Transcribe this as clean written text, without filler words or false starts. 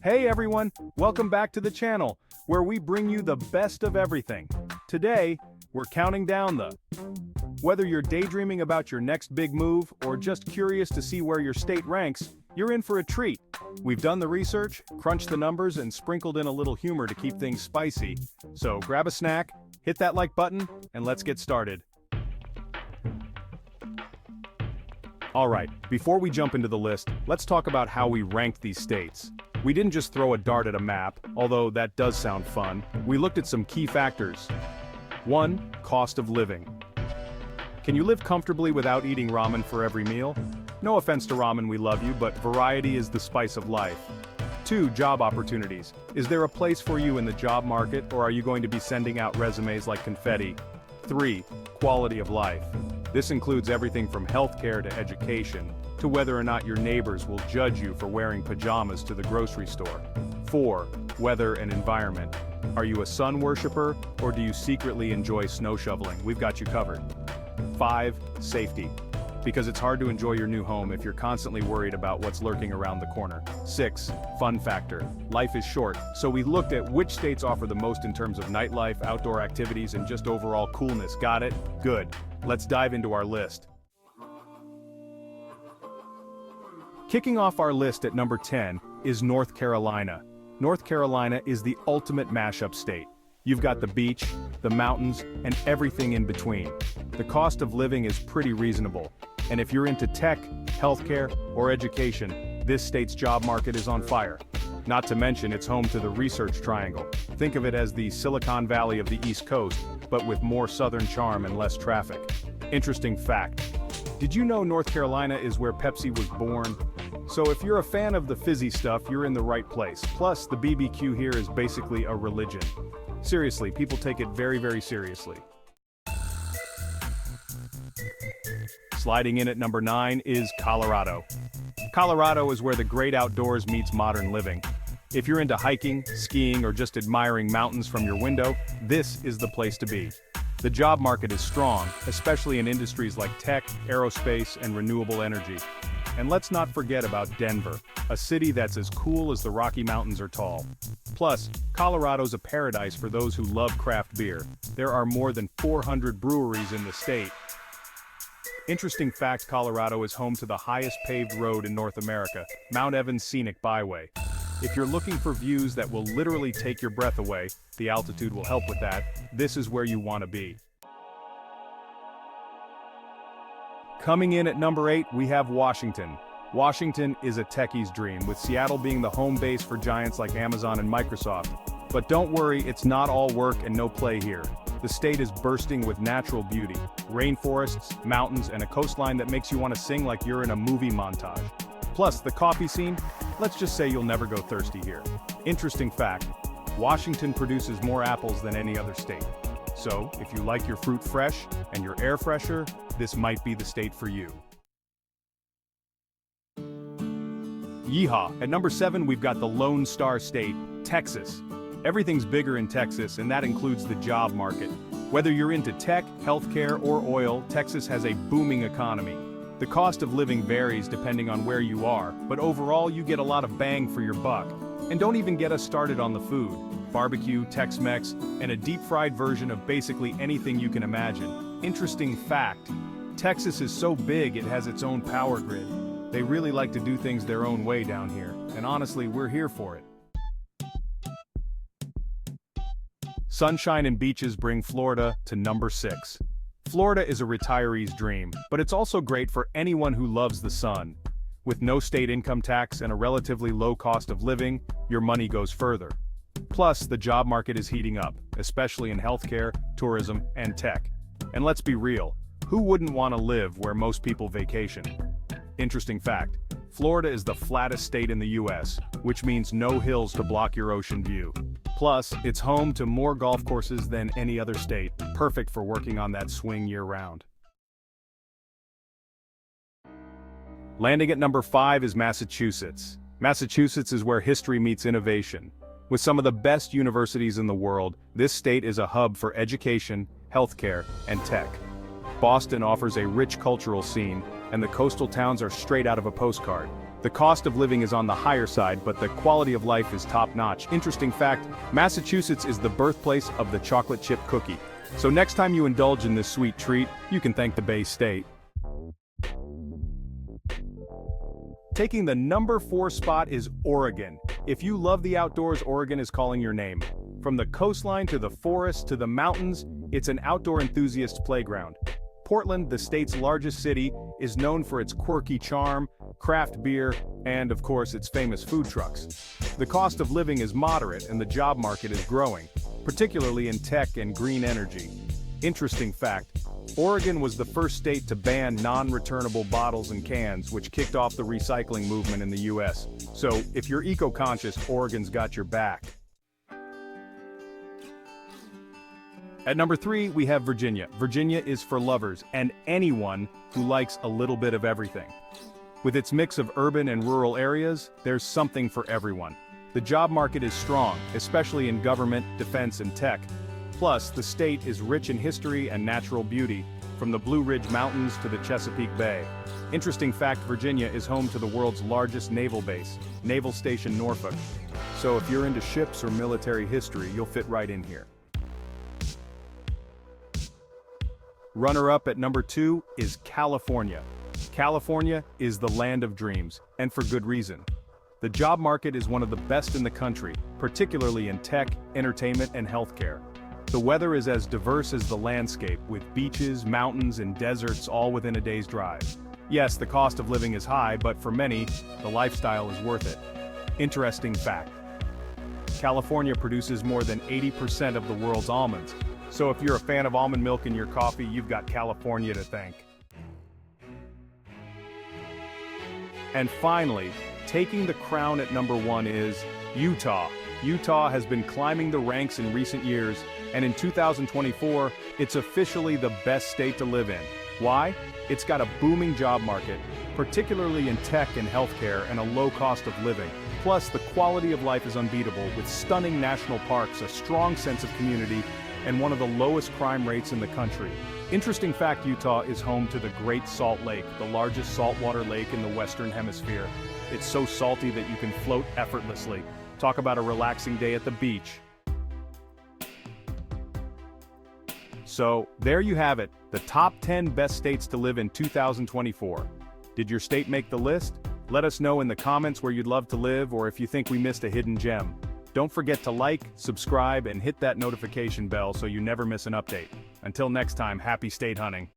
Hey everyone, welcome back to the channel, where we bring you the best of everything. Today, we're counting down the... Whether you're daydreaming about your next big move or just curious to see where your state ranks, you're in for a treat. We've done the research, crunched the numbers, and sprinkled in a little humor to keep things spicy. So grab a snack, hit that like button, and let's get started. Alright, before we jump into the list, let's talk about how we ranked these states. We didn't just throw a dart at a map, although that does sound fun. We looked at some key factors. 1. Cost of living. Can you live comfortably without eating ramen for every meal? No offense to ramen, we love you, but variety is the spice of life. 2. Job opportunities. Is there a place for you in the job market, or are you going to be sending out resumes like confetti? 3. Quality of life. This includes everything from healthcare to education, to whether or not your neighbors will judge you for wearing pajamas to the grocery store. 4. Weather and environment. Are you a sun worshiper, or do you secretly enjoy snow shoveling? We've got you covered. 5. Safety. Because it's hard to enjoy your new home if you're constantly worried about what's lurking around the corner. 6. Fun factor. Life is short, so we looked at which states offer the most in terms of nightlife, outdoor activities, and just overall coolness. Got it? Good. Let's dive into our list. Kicking off our list at number 10 is North Carolina. North Carolina is the ultimate mashup state. You've got the beach, the mountains, and everything in between. The cost of living is pretty reasonable. And if you're into tech, healthcare, or education, this state's job market is on fire. Not to mention it's home to the Research Triangle. Think of it as the Silicon Valley of the East Coast, but with more southern charm and less traffic. Interesting fact. Did you know North Carolina is where Pepsi was born? So if you're a fan of the fizzy stuff, you're in the right place. Plus, the BBQ here is basically a religion. Seriously, people take it very, very seriously. Sliding in at number 9 is Colorado. Colorado is where the great outdoors meets modern living. If you're into hiking, skiing, or just admiring mountains from your window, this is the place to be. The job market is strong, especially in industries like tech, aerospace, and renewable energy. And let's not forget about Denver, a city that's as cool as the Rocky Mountains are tall. Plus, Colorado's a paradise for those who love craft beer. There are more than 400 breweries in the state. Interesting fact, Colorado is home to the highest paved road in North America, Mount Evans Scenic Byway. If you're looking for views that will literally take your breath away, the altitude will help with that, this is where you want to be. Coming in at number 8, we have Washington. Washington is a techie's dream, with Seattle being the home base for giants like Amazon and Microsoft. But don't worry, it's not all work and no play here. The state is bursting with natural beauty, rainforests, mountains, and a coastline that makes you want to sing like you're in a movie montage. Plus, the coffee scene, let's just say you'll never go thirsty here. Interesting fact, Washington produces more apples than any other state. So, if you like your fruit fresh and your air fresher, this might be the state for you. Yeehaw! At number 7, we've got the Lone Star State, Texas. Everything's bigger in Texas, and that includes the job market. Whether you're into tech, healthcare, or oil, Texas has a booming economy. The cost of living varies depending on where you are, but overall you get a lot of bang for your buck. And don't even get us started on the food. Barbecue, Tex-Mex, and a deep-fried version of basically anything you can imagine. Interesting fact, Texas is so big it has its own power grid. They really like to do things their own way down here, and honestly, we're here for it. Sunshine and beaches bring Florida to number 6. Florida is a retiree's dream, but it's also great for anyone who loves the sun. With no state income tax and a relatively low cost of living, your money goes further. Plus, the job market is heating up, especially in healthcare, tourism, and tech. And let's be real, who wouldn't want to live where most people vacation? Interesting fact, Florida is the flattest state in the US, which means no hills to block your ocean view. Plus, it's home to more golf courses than any other state, perfect for working on that swing year-round. Landing at number 5 is Massachusetts. Massachusetts is where history meets innovation. With some of the best universities in the world, this state is a hub for education, healthcare, and tech. Boston offers a rich cultural scene, and the coastal towns are straight out of a postcard. The cost of living is on the higher side, but the quality of life is top-notch. Interesting fact, Massachusetts is the birthplace of the chocolate chip cookie. So next time you indulge in this sweet treat, you can thank the Bay State. Taking the number 4 spot is Oregon. If you love the outdoors, Oregon is calling your name. From the coastline to the forest to the mountains, it's an outdoor enthusiast's playground. Portland, the state's largest city, is known for its quirky charm, craft beer, and of course its famous food trucks. The cost of living is moderate and the job market is growing, particularly in tech and green energy. Interesting fact, Oregon was the first state to ban non-returnable bottles and cans, which kicked off the recycling movement in the US. So, if you're eco-conscious, Oregon's got your back. At number 3, we have Virginia. Virginia is for lovers and anyone who likes a little bit of everything. With its mix of urban and rural areas, there's something for everyone. The job market is strong, especially in government, defense, and tech. Plus, the state is rich in history and natural beauty, from the Blue Ridge Mountains to the Chesapeake Bay. Interesting fact, Virginia is home to the world's largest naval base, Naval Station Norfolk. So if you're into ships or military history, you'll fit right in here. Runner-up at number 2 is California. California is the land of dreams, and for good reason. The job market is one of the best in the country, particularly in tech, entertainment, and healthcare. The weather is as diverse as the landscape, with beaches, mountains, and deserts all within a day's drive. Yes, the cost of living is high, but for many, the lifestyle is worth it. Interesting fact. California produces more than 80% of the world's almonds. So if you're a fan of almond milk in your coffee, you've got California to thank. And finally, taking the crown at number 1 is Utah. Utah has been climbing the ranks in recent years, and in 2024, it's officially the best state to live in. Why? It's got a booming job market, particularly in tech and healthcare, and a low cost of living. Plus, the quality of life is unbeatable, with stunning national parks, a strong sense of community, and one of the lowest crime rates in the country. Interesting fact, Utah is home to the Great Salt Lake, the largest saltwater lake in the Western Hemisphere. It's so salty that you can float effortlessly. Talk about a relaxing day at the beach. So, there you have it, the top 10 best states to live in 2024. Did your state make the list? Let us know in the comments where you'd love to live or if you think we missed a hidden gem. Don't forget to like, subscribe, and hit that notification bell so you never miss an update. Until next time, happy state hunting.